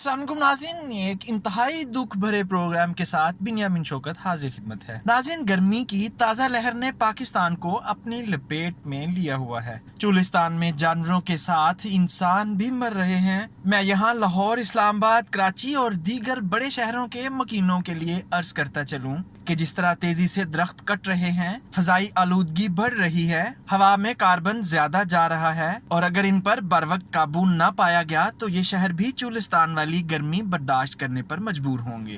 अस्सलाम वालेकुम नाज़रीन, एक इंतहाई दुख भरे प्रोग्राम के साथ बिन्यामिन शौकत हाजिर खिदमत है। नाज़रीन, गर्मी की ताज़ा लहर ने पाकिस्तान को अपनी लपेट में लिया हुआ है। चुलिस्तान में जानवरों के साथ इंसान भी मर रहे हैं। मैं यहाँ लाहौर, इस्लामाबाद, कराची और दीगर बड़े शहरों के मकीनों के लिए अर्ज करता चलूँ कि जिस तरह तेजी से दरख्त कट रहे हैं, फजाई आलूदगी बढ़ रही है, हवा में कार्बन ज्यादा जा रहा है और अगर इन पर बर वक्त काबू न पाया गया तो ये शहर भी चुलिस्तान वाली गर्मी बर्दाश्त करने पर मजबूर होंगे।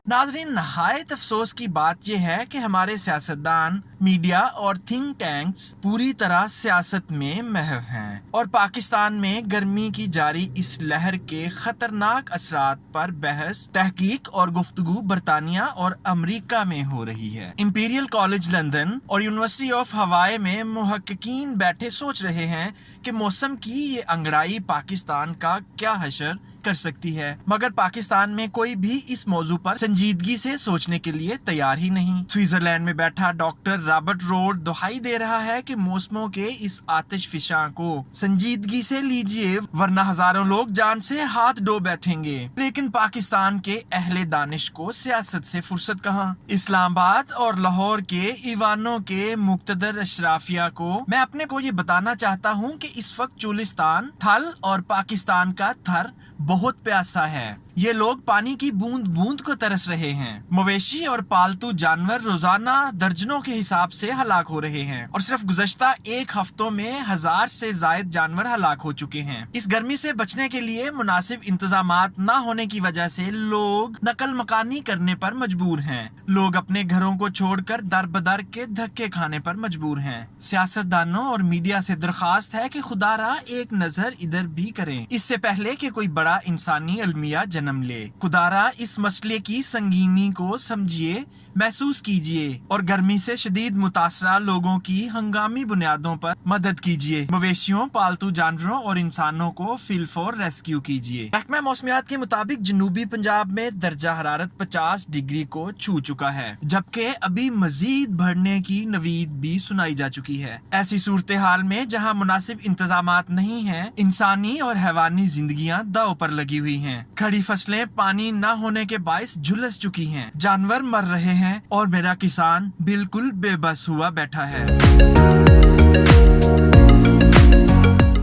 नाज़रीन, नहायत अफसोस की बात यह है कि हमारे सियासतदान, मीडिया और थिंक टैंक्स पूरी तरह सियासत में महव हैं और पाकिस्तान में गर्मी की जारी इस लहर के खतरनाक असरात पर बहस, तहकीक और गुफ्तगू बरतानिया और अमरीका में हो रही है। इंपीरियल कॉलेज लंदन और यूनिवर्सिटी ऑफ हवाई में मुहक्किकीन बैठे सोच रहे हैं कि मौसम की ये अंगड़ाई पाकिस्तान का क्या हशर कर सकती है, मगर पाकिस्तान में कोई भी इस मौजू पर संजीदगी से सोचने के लिए तैयार ही नहीं। स्विट्जरलैंड में बैठा डॉक्टर रॉबर्ट रोड दुहाई दे रहा है कि मौसमों के इस आतिशफिशां को संजीदगी से लीजिए, वरना हजारों लोग जान से हाथ धो बैठेंगे। लेकिन पाकिस्तान के अहले दानिश को सियासत से फुर्सत कहाँ। इस्लामाबाद और लाहौर के ईवानों के मुक्तदर अशराफिया को मैं अपने को ये बताना चाहता हूँ कि इस वक्त चुलिस्तान, थल और पाकिस्तान का थर बहुत प्यासा है। ये लोग पानी की बूंद बूंद को तरस रहे हैं। मवेशी और पालतू जानवर रोजाना दर्जनों के हिसाब से हलाक हो रहे हैं और सिर्फ गुज़श्ता एक हफ्तों में 1000 से जायद जानवर हलाक हो चुके हैं। इस गर्मी से बचने के लिए मुनासिब इंतजामात न होने की वजह से लोग नकल मकानी करने पर मजबूर हैं। लोग अपने घरों को छोड़कर दर बदर के धक्के खाने पर मजबूर हैं। सियासतदानों और मीडिया से दरखास्त है कि खुदारा एक नजर इधर भी करें, इससे पहले कि कोई बड़ा इंसानी अलमिया जन्म ले। खुदारा इस मसले की संगीनी को समझिए, महसूस कीजिए और गर्मी से शदीद मुतासरा लोगों की हंगामी बुनियादों पर मदद कीजिए। मवेशियों, पालतू जानवरों और इंसानों को फिलफोर रेस्क्यू कीजिए। महकमा मौसमियात के मुताबिक जनूबी पंजाब में दर्जा हरारत 50 डिग्री को छू चुका है, जबकि अभी मजीद बढ़ने की नवीद भी सुनाई जा चुकी है। ऐसी सूरत हाल में जहाँ मुनासिब इंतजामात नहीं है, इंसानी और हैवानी जिंदगियाँ दाव पर लगी हुई हैं। खड़ी फसलें पानी न होने के बायस झुलस चुकी हैं, जानवर मर रहे हैं और मेरा किसान बिल्कुल बेबस हुआ बैठा है।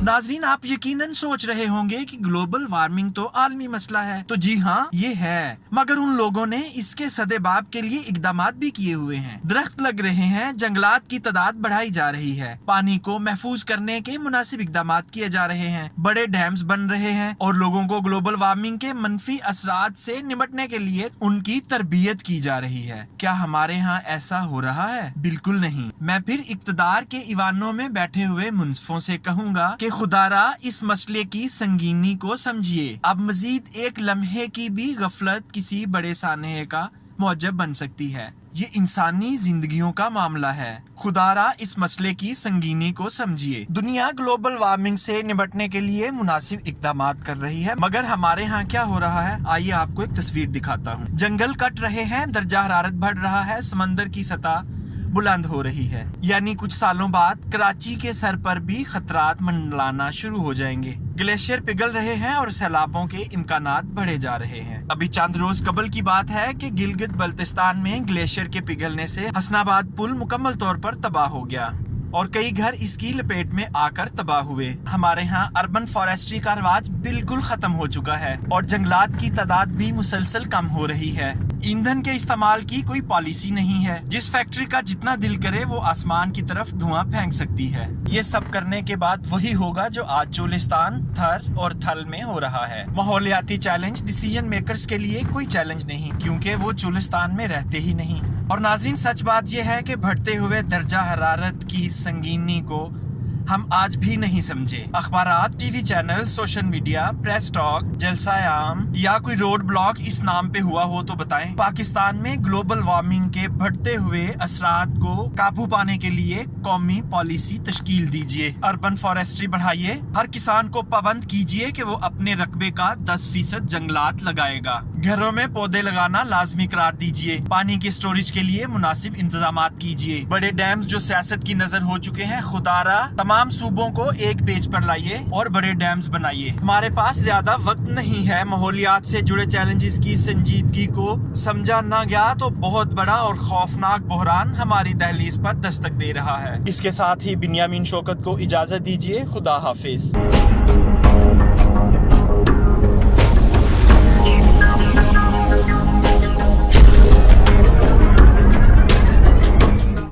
नाज़रीन, आप यकीनन सोच रहे होंगे कि ग्लोबल वार्मिंग तो आलमी मसला है। तो जी हाँ, ये है, मगर उन लोगों ने इसके सदेबाब के लिए इकदामात भी किए हुए हैं। दरख्त लग रहे हैं, जंगलात की तादाद बढ़ाई जा रही है, पानी को महफूज करने के मुनासिब इकदामात किए जा रहे हैं, बड़े डैम्स बन रहे हैं और लोगों को ग्लोबल वार्मिंग के मनफी असरात से निपटने के लिए उनकी तरबियत की जा रही है। क्या हमारे यहाँ ऐसा हो रहा है? बिल्कुल नहीं। मैं फिर इक्तदार के ईवानों में बैठे हुए मुंसफों से कहूँगा कि खुदारा इस मसले की संगीनी को समझिए। अब मजीद एक लम्हे की भी गफलत किसी बड़े सानहे का मौजब बन सकती है। ये इंसानी जिंदगियों का मामला है। खुदारा इस मसले की संगीनी को समझिए। दुनिया ग्लोबल वार्मिंग से निपटने के लिए मुनासिब इकदामात कर रही है, मगर हमारे यहाँ क्या हो रहा है, आइए आपको एक तस्वीर दिखाता हूँ। जंगल कट रहे हैं, दर्जा हरारत बढ़ रहा है, समंदर की सतह बुलंद हो रही है। यानी कुछ सालों बाद कराची के सर पर भी खतरात मंडलाना शुरू हो जाएंगे। ग्लेशियर पिघल रहे हैं और सैलाबों के इम्कानात बढ़े जा रहे हैं। अभी चंद रोज कबल की बात है कि गिलगित बल्तिस्तान में ग्लेशियर के पिघलने से हसनाबाद पुल मुकम्मल तौर पर तबाह हो गया और कई घर इसकी लपेट में आकर तबाह हुए। हमारे यहाँ अर्बन फॉरेस्ट्री का रिवाज बिल्कुल खत्म हो चुका है और जंगलात की तादाद भी मुसलसल कम हो रही है। ईंधन के इस्तेमाल की कोई पॉलिसी नहीं है। जिस फैक्ट्री का जितना दिल करे वो आसमान की तरफ धुआं फेंक सकती है। ये सब करने के बाद वही होगा जो आज चुलिस्तान, थर और थल में हो रहा है। माहौलियाती चैलेंज डिसीजन मेकर्स के लिए कोई चैलेंज नहीं, क्योंकि वो चुलिस्तान में रहते ही नहीं। और नाज़रीन, सच बात यह है कि बढ़ते हुए दर्जा हरारत की संगीनी को हम आज भी नहीं समझे। अखबारात, TV channel, social media, press talk, जलसा आम या कोई रोड ब्लॉक इस नाम पे हुआ हो तो बताएं। पाकिस्तान में ग्लोबल वार्मिंग के बढ़ते हुए असरात को काबू पाने के लिए कौमी पॉलिसी तश्कील दीजिए। अर्बन फॉरेस्ट्री बढ़ाइए। हर किसान को पाबंद कीजिए कि वो अपने रकबे का 10% जंगलात लगाएगा। گھروں میں پودے لگانا لازمی قرار دیجیے. پانی کے اسٹوریج کے لیے مناسب انتظامات کیجیے. بڑے ڈیمز جو سیاست کی نظر ہو چکے ہیں، خدا را تمام صوبوں کو ایک پیج پر لائیے اور بڑے ڈیمز بنائیے. ہمارے پاس زیادہ وقت نہیں ہے. ماحولیات سے جڑے چیلنجز کی سنجیدگی کو سمجھا نہ گیا تو بہت بڑا اور خوفناک بحران ہماری دہلیز پر دستک دے رہا ہے. اس کے ساتھ ہی بنیامین شوکت کو اجازت دیجیے. خدا حافظ.